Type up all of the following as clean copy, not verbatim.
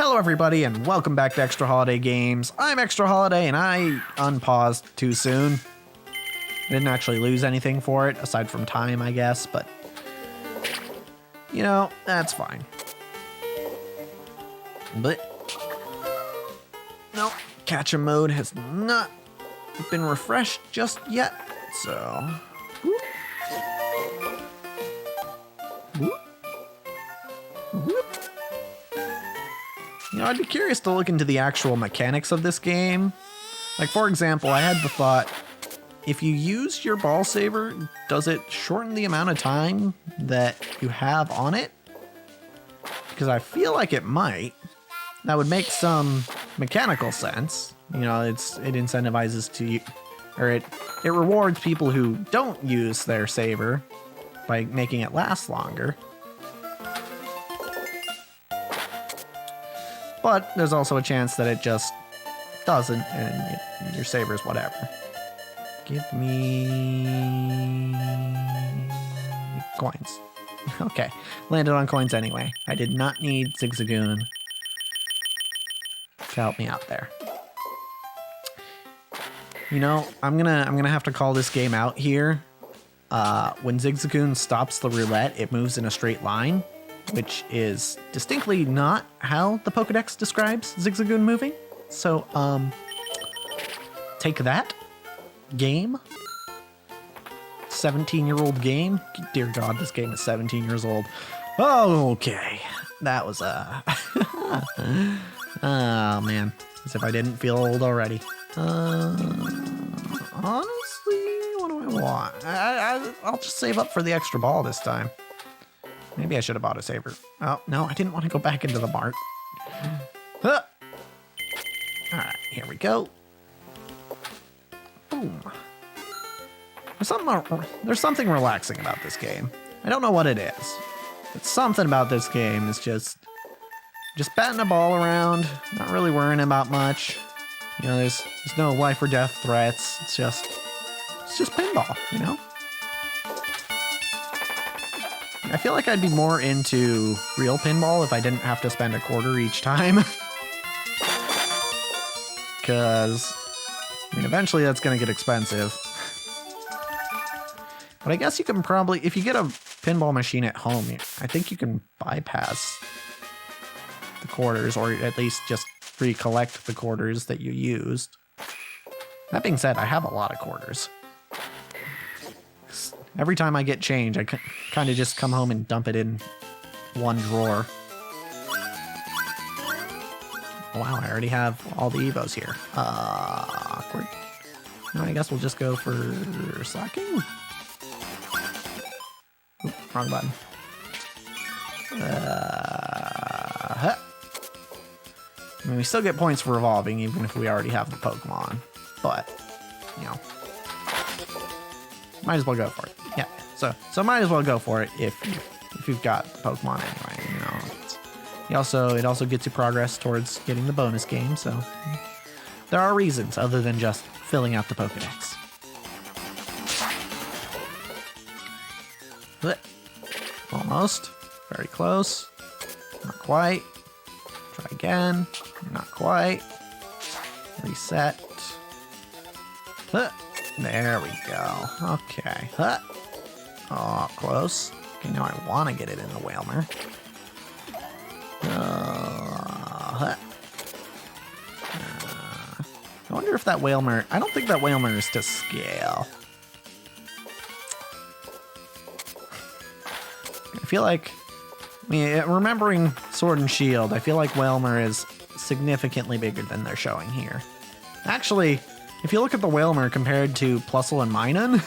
Hello everybody and welcome back to Extra Holiday Games. I'm Extra Holiday and I unpaused too soon. I didn't actually lose anything for it, aside from time I guess, but you know, that's fine. But no, catch-em mode has not been refreshed just yet, so whoop. Whoop. Whoop. You know, I'd be curious to look into the actual mechanics of this game. Like, for example, I had the thought, if you use your ball saver, does it shorten the amount of time that you have on it? Because I feel like it might. That would make some mechanical sense. You know, it incentivizes to, or it rewards people who don't use their saver by making it last longer. But there's also a chance that it just doesn't, and your saver's whatever. Give me coins. Okay, landed on coins anyway. I did not need Zigzagoon to help me out there. You know, I'm gonna have to call this game out here. When Zigzagoon stops the roulette, it moves in a straight line, which is distinctly not how the Pokédex describes Zigzagoon moving. So, take that, game. 17-year-old game. Dear God, this game is 17 years old. Oh, okay. That was, oh, man. As if I didn't feel old already. Honestly, what do I want? I'll just save up for the extra ball this time. Maybe I should have bought a saver. Oh, no, I didn't want to go back into the mart. Huh. All right, here we go. Boom. There's something relaxing about this game. I don't know what it is. But something about this game is just batting a ball around, not really worrying about much. You know, there's no life or death threats. It's just pinball, you know? I feel like I'd be more into real pinball if I didn't have to spend a quarter each time. Because, I mean, eventually that's going to get expensive. But I guess you can probably, if you get a pinball machine at home, I think you can bypass the quarters, or at least just recollect the quarters that you used. That being said, I have a lot of quarters. Every time I get change, I kind of just come home and dump it in one drawer. Wow, I already have all the Evos here. Awkward. I guess we'll just go for slacking. Oop, wrong button. I mean, we still get points for revolving, even if we already have the Pokemon. But, you know, might as well go for it. Yeah, so might as well go for it if you've got the Pokemon anyway. You know, it also gets you progress towards getting the bonus game. So there are reasons other than just filling out the Pokédex. Almost, very close. Not quite. Try again. Not quite. Reset. There we go. Okay. Oh, close. Okay, now I want to get it in the Whalmer. I wonder if that Whalmer... I don't think that Whalmer is to scale. I feel like... I mean, remembering Sword and Shield, I feel like Whalmer is significantly bigger than they're showing here. Actually... if you look at the Whalmer compared to Plusle and Minun,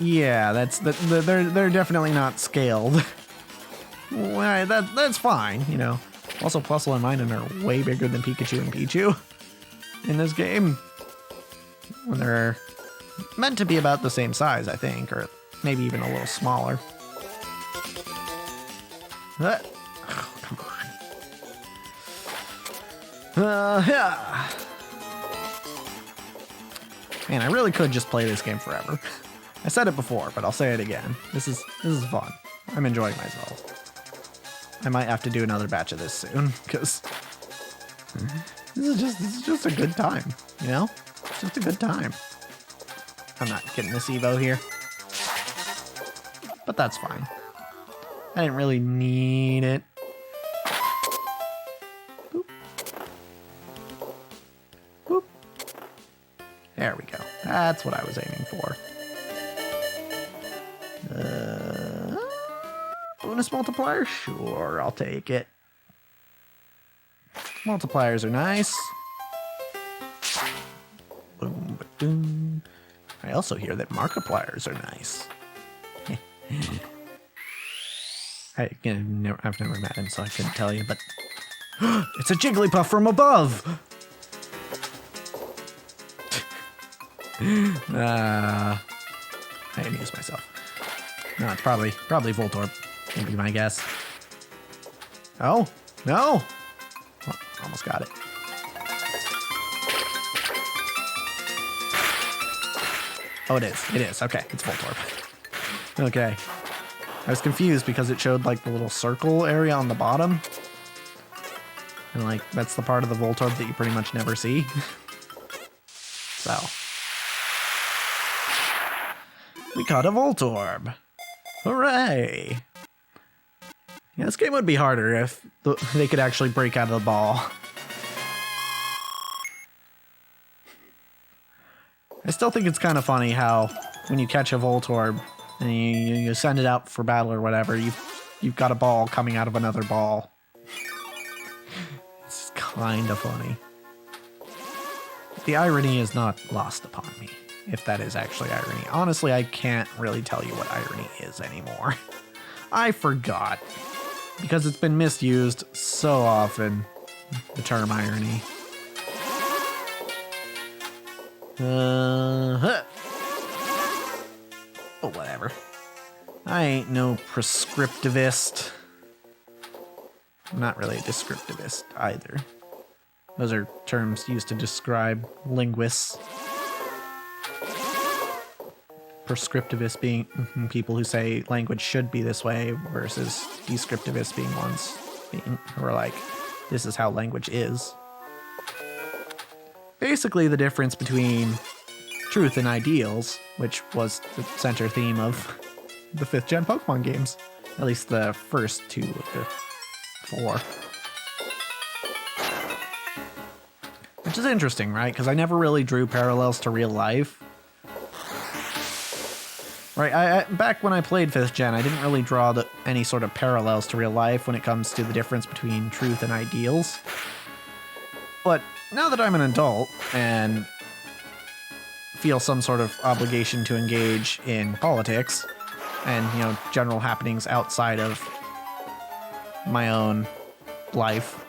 yeah, they're definitely not scaled. Well, that's fine, you know. Also, Plusle and Minun are way bigger than Pikachu and Pichu in this game, when they're meant to be about the same size, I think, or maybe even a little smaller. Oh, come on. Yeah. Man, I really could just play this game forever. I said it before, but I'll say it again. This is fun. I'm enjoying myself. I might have to do another batch of this soon, because this is just a good time, you know? It's just a good time. I'm not getting this Evo here. But that's fine. I didn't really need it. Boop. Boop. There we go. That's what I was aiming for. Bonus multiplier? Sure, I'll take it. Multipliers are nice. Boom, ba-doom. I also hear that markipliers are nice. I've never met him, so I couldn't tell you, but it's a Jigglypuff from above! I amuse myself. No, it's probably Voltorb. Would be my guess. Oh, no! Oh, almost got it. Oh, it is. It is. Okay, it's Voltorb. Okay. I was confused because it showed like the little circle area on the bottom. And like, that's the part of the Voltorb that you pretty much never see. So. We caught a Voltorb. Hooray! Yeah, this game would be harder if they could actually break out of the ball. I still think it's kind of funny how when you catch a Voltorb and you send it out for battle or whatever, you've got a ball coming out of another ball. It's kind of funny. The irony is not lost upon me, if that is actually irony. Honestly, I can't really tell you what irony is anymore. I forgot. Because it's been misused so often, the term irony. Oh, whatever. I ain't no prescriptivist. I'm not really a descriptivist either. Those are terms used to describe linguists. Prescriptivists being people who say language should be this way, versus descriptivists being ones who are like, this is how language is. Basically, the difference between truth and ideals, which was the center theme of the 5th gen Pokemon games, at least the first 2 of the 4. Which is interesting, right? Because I never really drew parallels to real life. Right, back when I played 5th gen, I didn't really draw any sort of parallels to real life when it comes to the difference between truth and ideals. But now that I'm an adult and feel some sort of obligation to engage in politics and, you know, general happenings outside of my own life,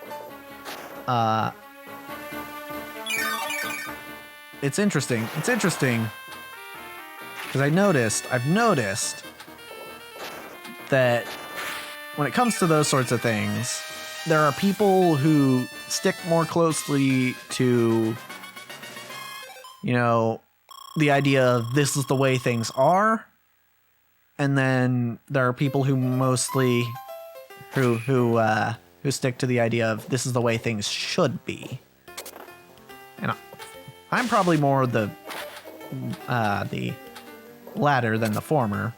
it's interesting. It's interesting. Because I've noticed that when it comes to those sorts of things, there are people who stick more closely to, you know, the idea of this is the way things are. And then there are people who mostly, who stick to the idea of this is the way things should be. And I'm probably more the latter than the former,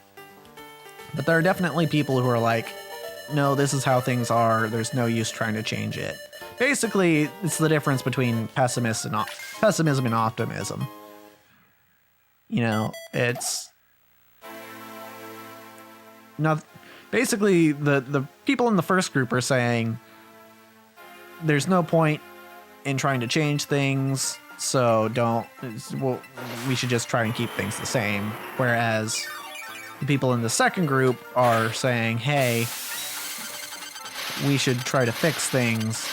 but there are definitely people who are like, no, this is how things are, there's no use trying to change it. Basically, it's the difference between pessimism and optimism. You know, it's not basically the people in the first group are saying there's no point in trying to change things, so we should just try and keep things the same. Whereas the people in the second group are saying, hey, we should try to fix things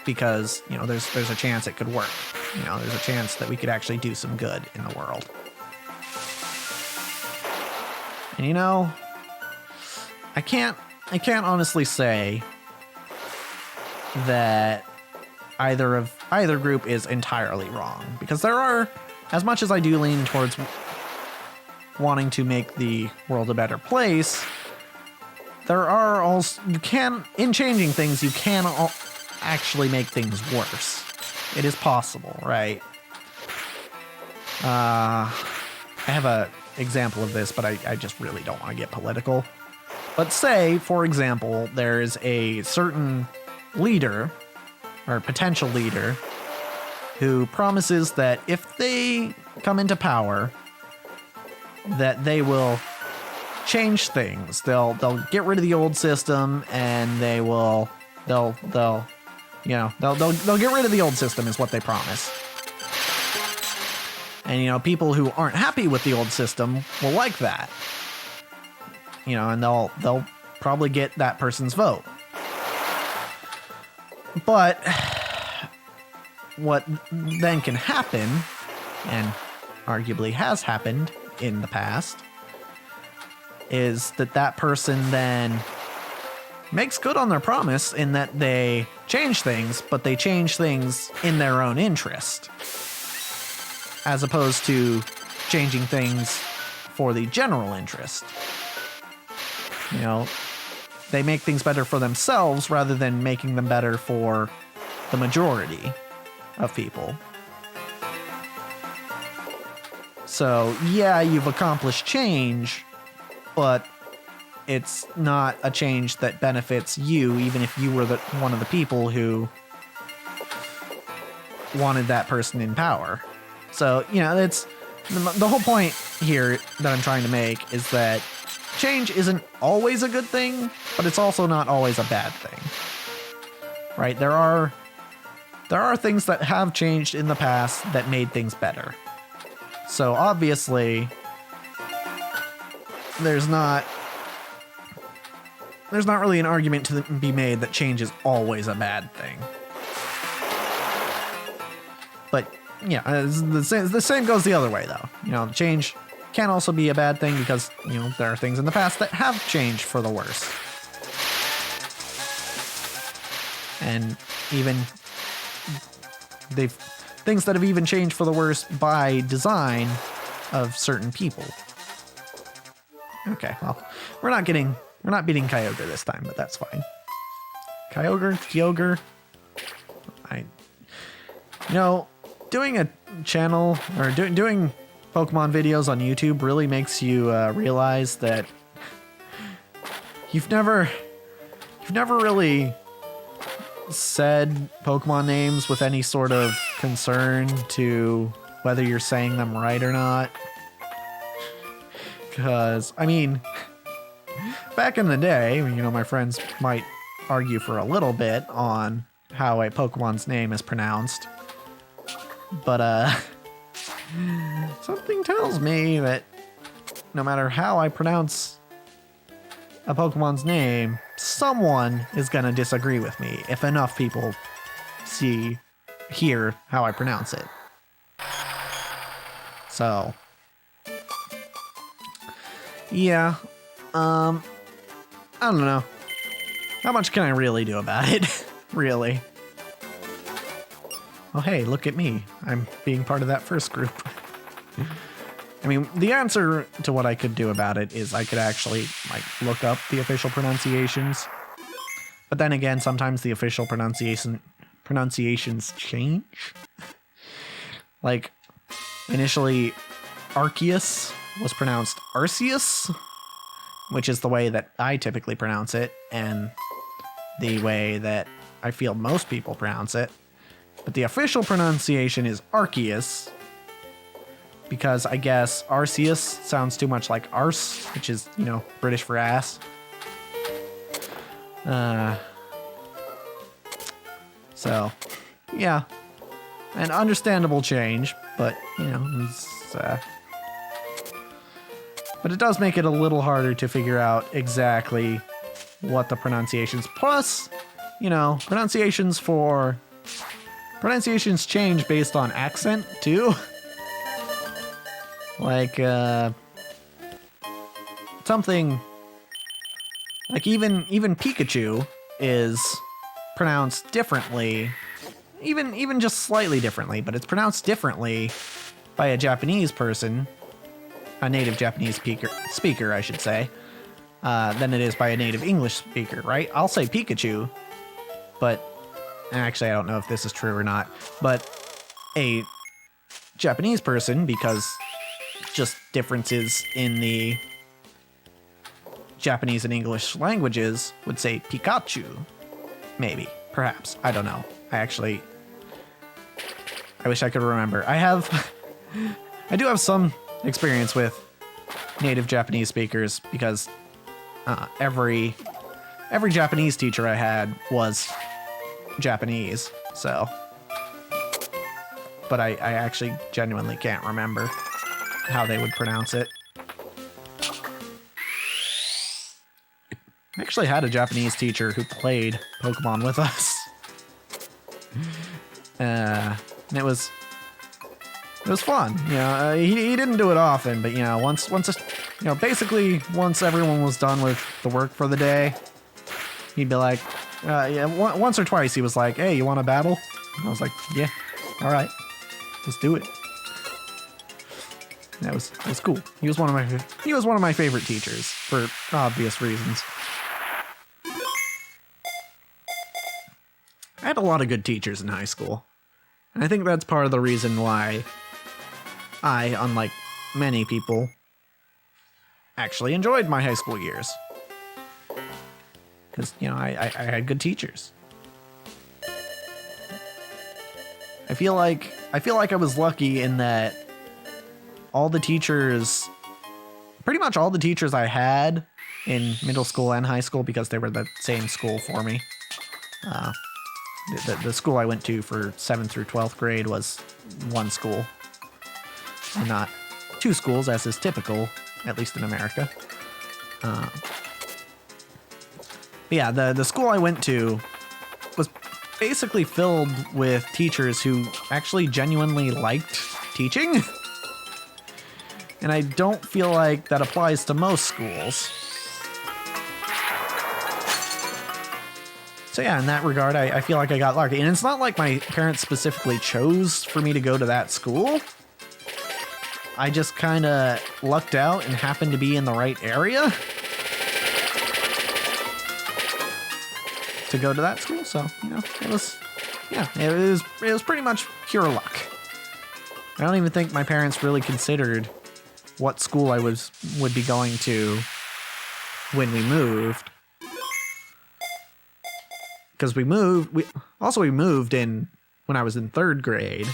because, you know, there's a chance it could work. You know, there's a chance that we could actually do some good in the world. And, you know, I can't honestly say that either group is entirely wrong, because there are, as much as I do lean towards wanting to make the world a better place, there are also, in changing things, you can actually make things worse. It is possible, right? I have a example of this, but I just really don't want to get political. But say, for example, there's a certain leader, or potential leader, who promises that if they come into power, that they will change things. They'll get rid of the old system, and they'll get rid of the old system is what they promise. And people who aren't happy with the old system will like that. And they'll probably get that person's vote. But what then can happen, and arguably has happened in the past, is that person then makes good on their promise in that they change things, but they change things in their own interest, as opposed to changing things for the general interest. They make things better for themselves rather than making them better for the majority of people. So, yeah, you've accomplished change, but it's not a change that benefits you, even if you were one of the people who wanted that person in power. So, it's the whole point here that I'm trying to make is that change isn't always a good thing, but it's also not always a bad thing. Right? There are things that have changed in the past that made things better. So obviously, there's not really an argument to be made that change is always a bad thing. But yeah, the same goes the other way though. Change can also be a bad thing because, there are things in the past that have changed for the worse. And even things that have even changed for the worse by design of certain people. Okay, well, we're not beating Kyogre this time, but that's fine. Kyogre. Doing a channel or doing Pokemon videos on YouTube really makes you realize that you've never really said Pokemon names with any sort of concern to whether you're saying them right or not. Because, back in the day, my friends might argue for a little bit on how a Pokemon's name is pronounced. But, something tells me that no matter how I pronounce a Pokemon's name, someone is gonna disagree with me if enough people hear how I pronounce it. So, yeah, I don't know. How much can I really do about it? Really? Oh, hey, look at me. I'm being part of that first group. The answer to what I could do about it is I could actually, look up the official pronunciations. But then again, sometimes the official pronunciations change. Initially, Arceus was pronounced Arceus, which is the way that I typically pronounce it, and the way that I feel most people pronounce it. But the official pronunciation is Arceus, because I guess Arceus sounds too much like arse, which is, British for ass. So, yeah. An understandable change, but, but it does make it a little harder to figure out exactly what the pronunciations. Plus, pronunciations change based on accent, too. Something even Pikachu is pronounced differently, even just slightly differently, but it's pronounced differently by a Japanese person, a native Japanese speaker, I should say, than it is by a native English speaker, right? I'll say Pikachu, but actually I don't know if this is true or not, but a Japanese person, because just differences in the Japanese and English languages, would say Pikachu. Maybe, perhaps, I don't know. I wish I could remember. I do have some experience with native Japanese speakers because every Japanese teacher I had was Japanese, so. But I actually genuinely can't remember how they would pronounce it. I actually had a Japanese teacher who played Pokemon with us. And it was fun. You know, he didn't do it often, but you know, basically once everyone was done with the work for the day, he'd be like, yeah, once or twice he was like, "Hey, you want to battle?" And I was like, "Yeah, all right, let's do it." That was cool. He was one of my favorite teachers for obvious reasons. I had a lot of good teachers in high school, and I think that's part of the reason why I, unlike many people, actually enjoyed my high school years. Because, you know, I had good teachers. I feel like I was lucky in that pretty much all the teachers I had in middle school and high school, because they were the same school for me. The school I went to for 7th through 12th grade was one school, and not two schools, as is typical, at least in America. But yeah, the school I went to was basically filled with teachers who actually genuinely liked teaching. And I don't feel like that applies to most schools. So yeah, in that regard, I feel like I got lucky. And it's not like my parents specifically chose for me to go to that school. I just kind of lucked out and happened to be in the right area to go to that school. So, you know, it was pretty much pure luck. I don't even think my parents really considered what school I would be going to when we moved. Because we moved in when I was in 3rd grade.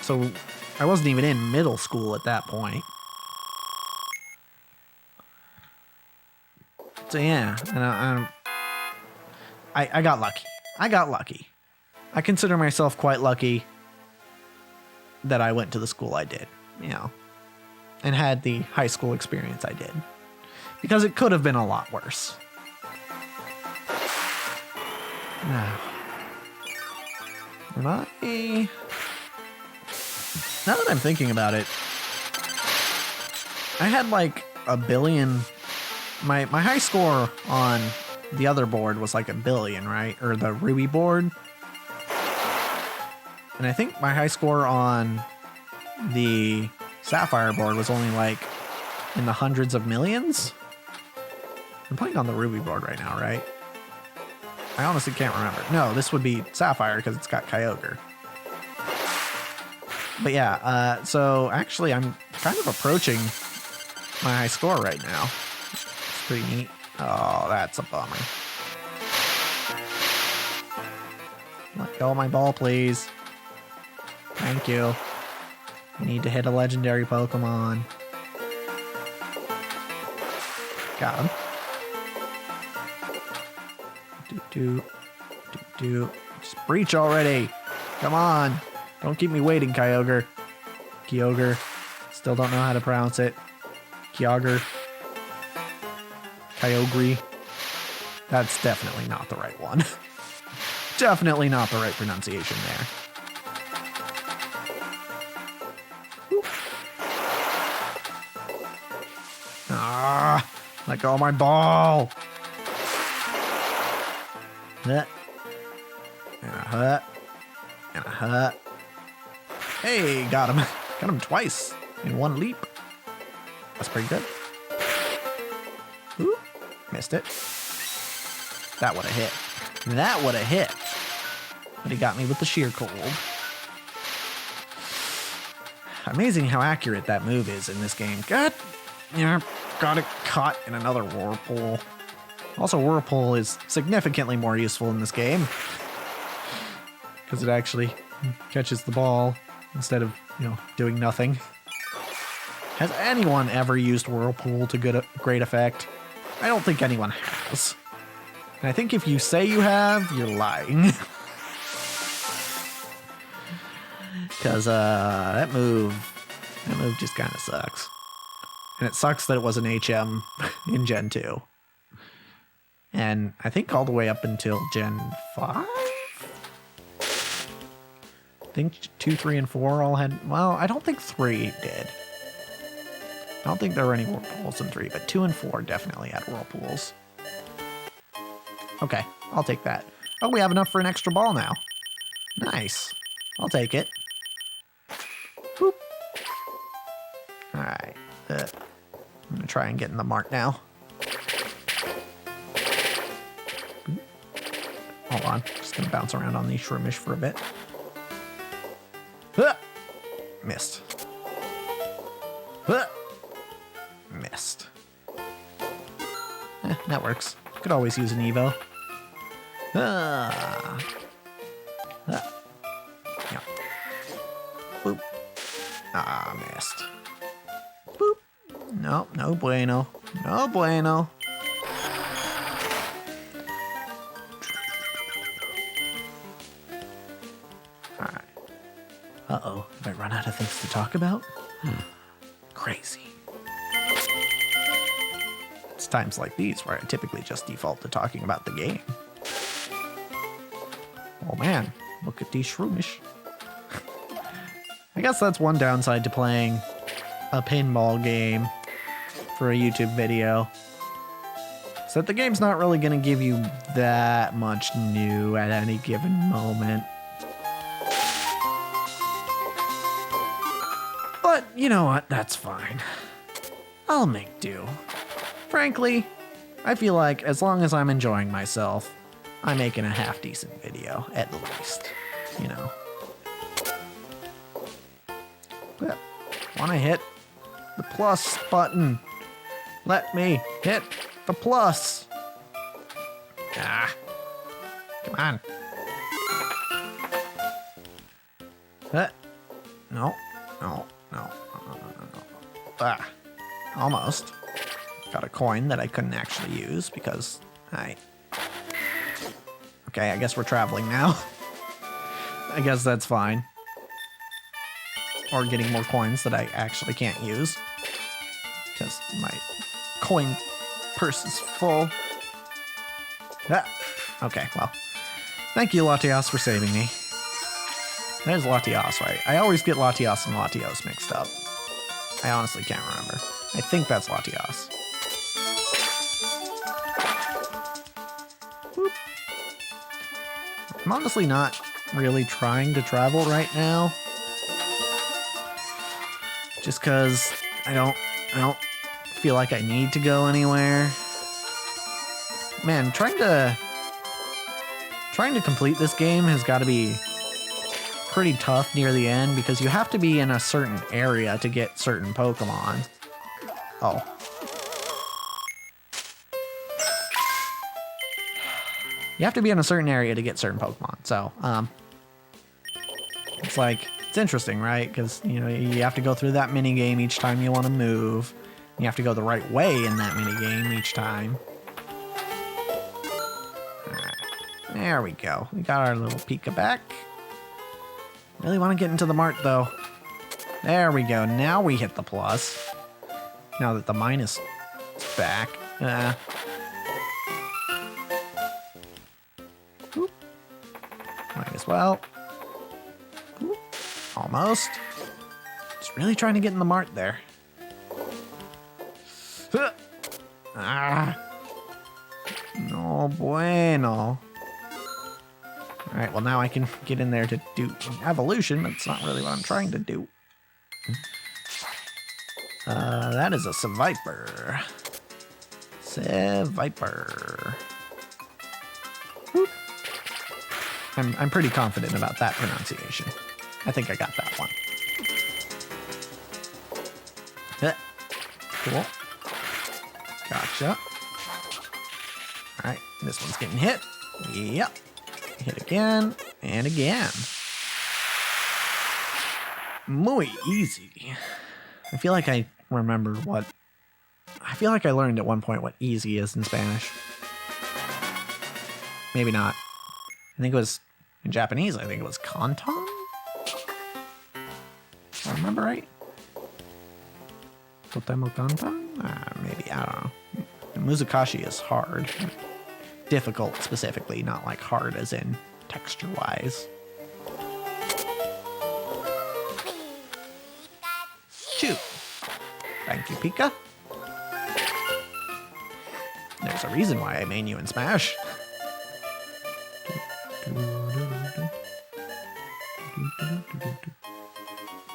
So I wasn't even in middle school at that point. So yeah, and I got lucky. I consider myself quite lucky that I went to the school I did, you know, and had the high school experience I did. Because it could have been a lot worse. Now that I'm thinking about it, I had like a billion. My high score on the other board was like 1 billion, right? Or the Ruby board. And I think my high score on the Sapphire board was only like in the hundreds of millions. I'm playing on the Ruby board right now, right? I honestly can't remember. No, this would be Sapphire because it's got Kyogre. But yeah, so actually I'm kind of approaching my high score right now. It's pretty neat. Oh, that's a bummer. Let go of my ball, please. Thank you. I need to hit a legendary Pokemon. Got him. Just breach already. Come on. Don't keep me waiting, Kyogre. Kyogre. Still don't know how to pronounce it. Kyogre. Kyogre. That's definitely not the right one. Definitely not the right pronunciation there. Ah, let go of my ball. And a hut. Hey, got him. Got him twice in one leap. That's pretty good. Missed it. That would have hit. That would have hit. But he got me with the sheer cold. Amazing how accurate that move is in this game. God, got it caught in another whirlpool. Also, whirlpool is significantly more useful in this game because it actually catches the ball instead of, doing nothing. Has anyone ever used whirlpool to great effect? I don't think anyone has. And I think if you say you have, you're lying. Because that move just kind of sucks. And it sucks that it was an HM in Gen 2. And I think all the way up until Gen 5? I think 2, 3, and 4 all had... Well, I don't think 3 did. I don't think there were any whirlpools in 3, but 2 and 4 definitely had whirlpools. Okay, I'll take that. Oh, we have enough for an extra ball now. Nice. I'll take it. Boop. Alright. I'm going to try and get in the mark now. Hold on. Just going to bounce around on these shroomish for a bit. Missed. Missed. That works. Could always use an Evo. Yeah. Boop. Missed. Boop. No, no bueno. No bueno. Alright. Uh-oh. Have I run out of things to talk about? Crazy. It's times like these where I typically just default to talking about the game. Oh man, look at these shroomish. I guess that's one downside to playing a pinball game for a YouTube video. Is that the game's not really going to give you that much new at any given moment. But you know what, that's fine. I'll make do. Frankly, I feel like as long as I'm enjoying myself, I'm making a half-decent video, at least. But want to hit the plus button. Let me hit the plus. Come on. No. Almost. Got a coin that I couldn't actually use because Okay, I guess we're traveling now. I guess that's fine. Or getting more coins that I actually can't use. Because my coin purse is full. Okay, well. Thank you, Latios, for saving me. That is Latios, right? I always get Latios and Latios mixed up. I honestly can't remember. I think that's Latios. Whoop. I'm honestly not really trying to travel right now. Just because I don't feel like I need to go anywhere. Man, trying to complete this game has got to be pretty tough near the end because you have to be in a certain area to get certain Pokemon. Oh. You have to be in a certain area to get certain Pokemon. So, it's interesting, right? Because, you have to go through that mini game each time you want to move. You have to go the right way in that mini game each time. There we go. We got our little Pika back. Really want to get into the mart, though. There we go. Now we hit the plus. Now that the minus is back. Oop. Might as well. Oop. Almost. Just really trying to get in the mart there. No bueno. Alright, well now I can get in there to do evolution, but it's not really what I'm trying to do. That is a Sapphire. Viper. I'm pretty confident about that pronunciation. I think I got that one. Cool. Gotcha. Alright, this one's getting hit. Yep. Hit again and again. Muy easy. I feel like I remember what... I feel like I learned at one point what easy is in Spanish. Maybe not. I think it was... In Japanese, I think it was kanton? If I remember right? Totemo kanton? Maybe, I don't know. Muzakashi is hard. Difficult specifically, not like hard as in texture-wise. Chew. Thank you, Pika. There's a reason why I main you in Smash.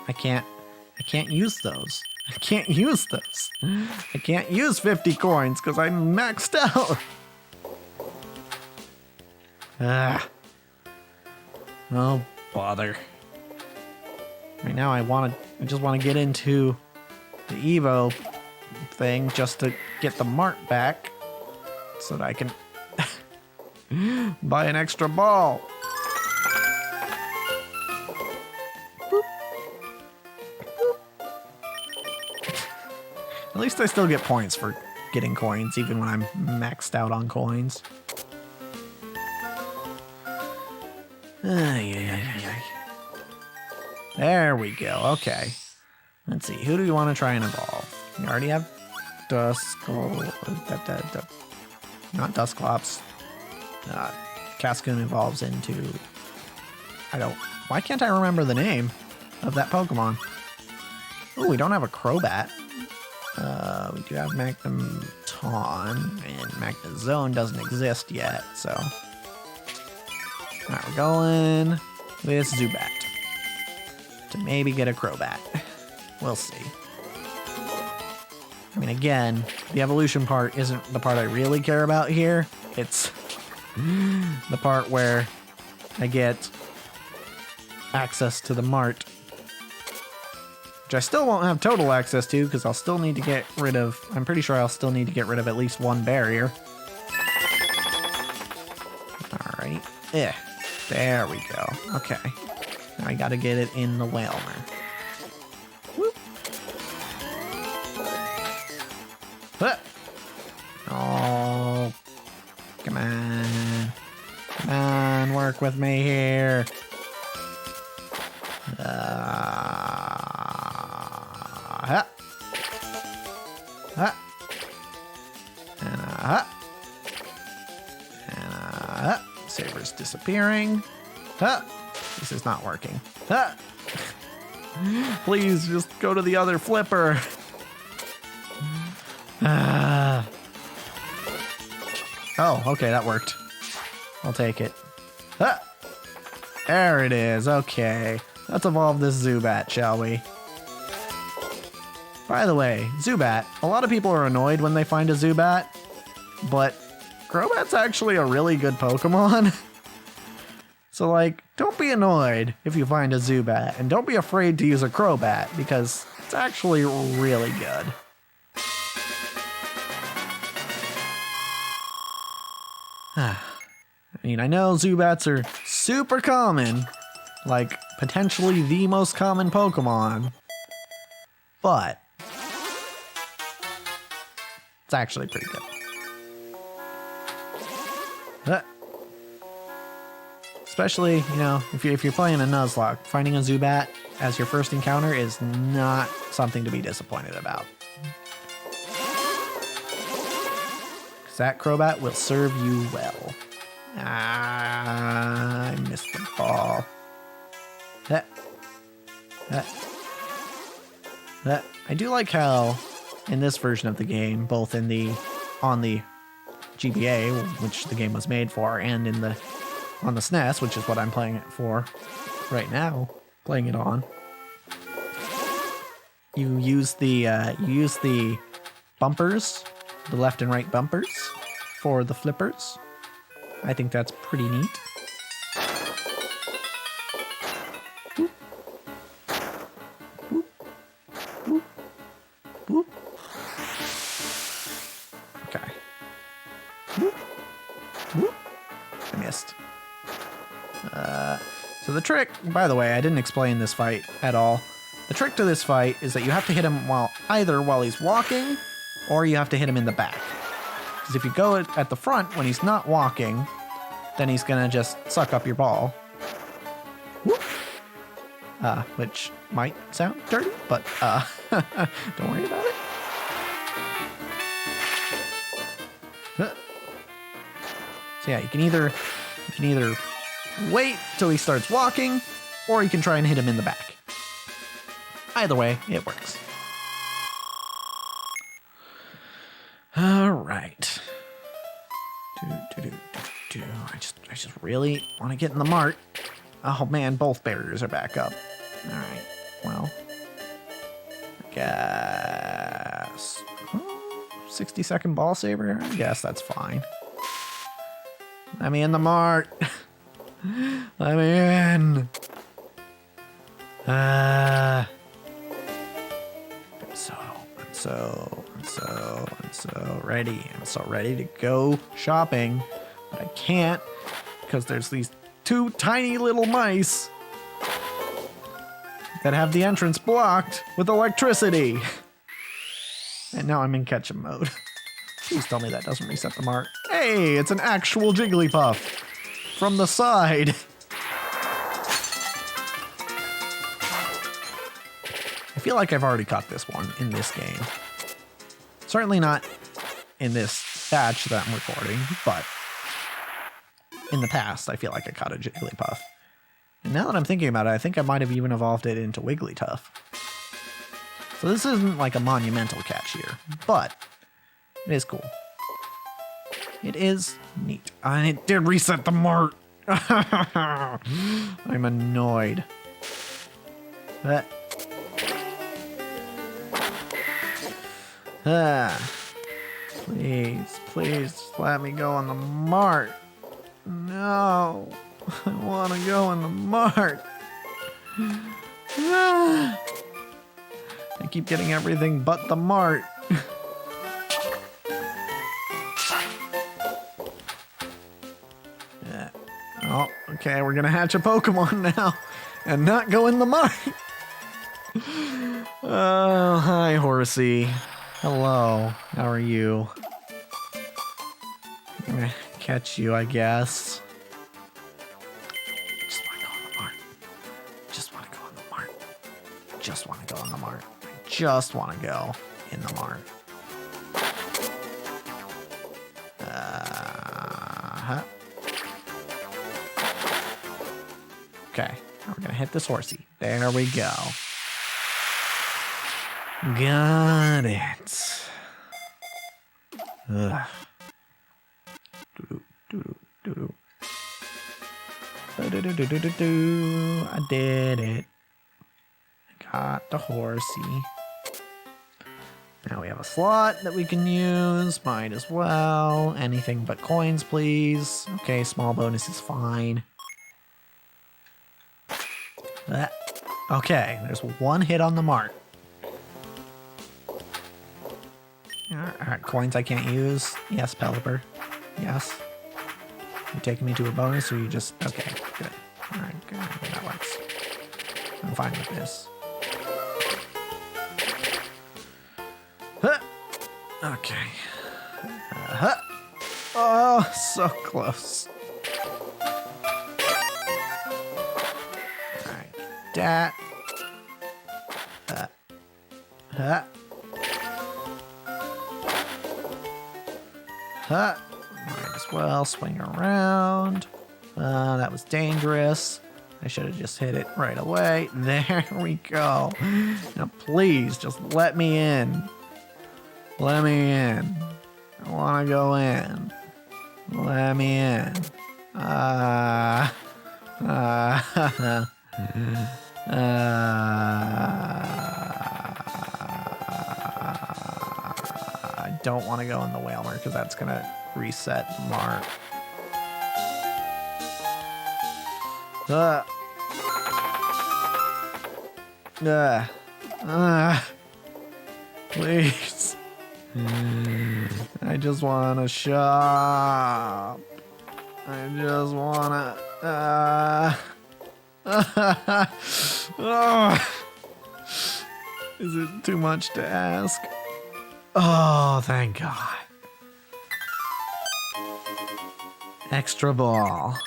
I can't use those. I can't use those. I can't use 50 coins because I'm maxed out. Oh, bother. Right now I just want to get into the Evo thing just to get the mart back so that I can buy an extra ball. At least I still get points for getting coins, even when I'm maxed out on coins. There we go. Okay. Let's see. Who do we want to try and evolve? We already have not Dusclops. Cascoon evolves into... Why can't I remember the name of that Pokemon? Oh, we don't have a Crobat. We do have Magneton, and Magnezone doesn't exist yet, so... Alright, we're going with Zubat. To maybe get a Crobat. We'll see. I mean, again, the evolution part isn't the part I really care about here. It's the part where I get access to the mart. Which I still won't have total access to, because I'll still need to get rid of... I'm pretty sure I'll still need to get rid of at least one barrier. Alright. There we go. Okay. Now I gotta get it in the Whalmer. Whoop. Oh. Come on. Come on, work with me here. Saber's disappearing. This is not working. Please just go to the other flipper. Oh, okay, that worked. I'll take it. There it is. Okay. Let's evolve this Zubat, shall we? By the way, Zubat. A lot of people are annoyed when they find a Zubat, but Crobat's actually a really good Pokemon. So, like, don't be annoyed if you find a Zubat, and don't be afraid to use a Crobat, because it's actually really good. I mean, I know Zubats are super common, like, potentially the most common Pokemon, but it's actually pretty good. Especially, you know, if you're playing a Nuzlocke, finding a Zubat as your first encounter is not something to be disappointed about. Because that Crobat will serve you well. I missed the ball. I do like how in this version of the game, both on the GBA, which the game was made for, and on the SNES, which is what I'm playing it for right now, playing it on. You use the bumpers the left and right bumpers for the flippers. I think that's pretty neat. Boop. Boop. Boop. Boop. Okay. Boop. Boop. I missed. So the trick, by the way, I didn't explain this fight at all. The trick to this fight is that you have to hit him either while he's walking, or you have to hit him in the back. Because if you go at the front when he's not walking, then he's gonna just suck up your ball. Whoop. Which might sound dirty, but don't worry about it. So yeah, you can either wait till he starts walking, or you can try and hit him in the back. Either way, it works. All right. I just really want to get in the mart. Oh man, both barriers are back up. All right. Well, I guess 60-second ball saver. I guess that's fine. Let me in the mart. Let me in. I'm so ready. I'm so ready to go shopping, but I can't because there's these two tiny little mice that have the entrance blocked with electricity. And now I'm in ketchup mode. Please tell me that doesn't reset the mart. Hey, it's an actual Jigglypuff from the side. I feel like I've already caught this one in this game. Certainly not in this batch that I'm recording, but in the past, I feel like I caught a Jigglypuff. And now that I'm thinking about it, I think I might have even evolved it into Wigglytuff. So this isn't like a monumental catch here, but it is cool. It is neat. And it did reset the mart. I'm annoyed. Please, just let me go on the mart. No, I want to go in the mart. I keep getting everything but the mart. Oh, okay, we're gonna hatch a Pokemon now and not go in the mart. Oh, hi, Horsey. Hello, how are you? I'm gonna catch you, I guess. Just wanna go on the mart. Just wanna go on the mart. Just wanna go on the mart. I just wanna go in the mart. Okay, now we're gonna hit this Horsey. There we go. Got it. Ugh. I did it. I got the Horsey. Now we have a slot that we can use. Might as well. Anything but coins, please. Okay, small bonus is fine. Okay, there's one hit on the mark. Alright, coins I can't use. Yes, Pelipper. Yes. You taking me to a bonus or you just... Okay, good. Alright, good. That works. I'm fine with this. Huh. Okay. Huh. Oh, so close. Alright, that. Huh. Huh. Might as well swing around. That was dangerous. I should have just hit it right away. There we go. Now please, just let me in. Let me in. I want to go in. Let me in. I don't don't want to go in the Whalmer because that's going to reset the mark. Please. I just want to shop. I just want to... Is it too much to ask? Oh, thank God. Extra ball.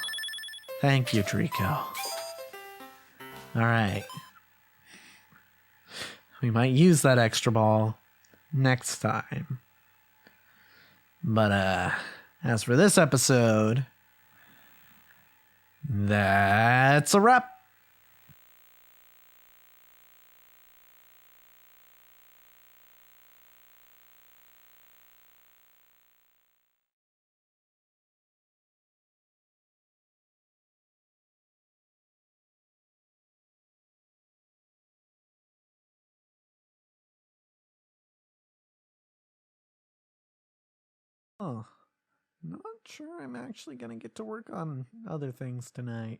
Thank you, Trico. Alright. We might use that extra ball next time. But, as for this episode, that's a wrap. Oh, not sure I'm actually gonna get to work on other things tonight.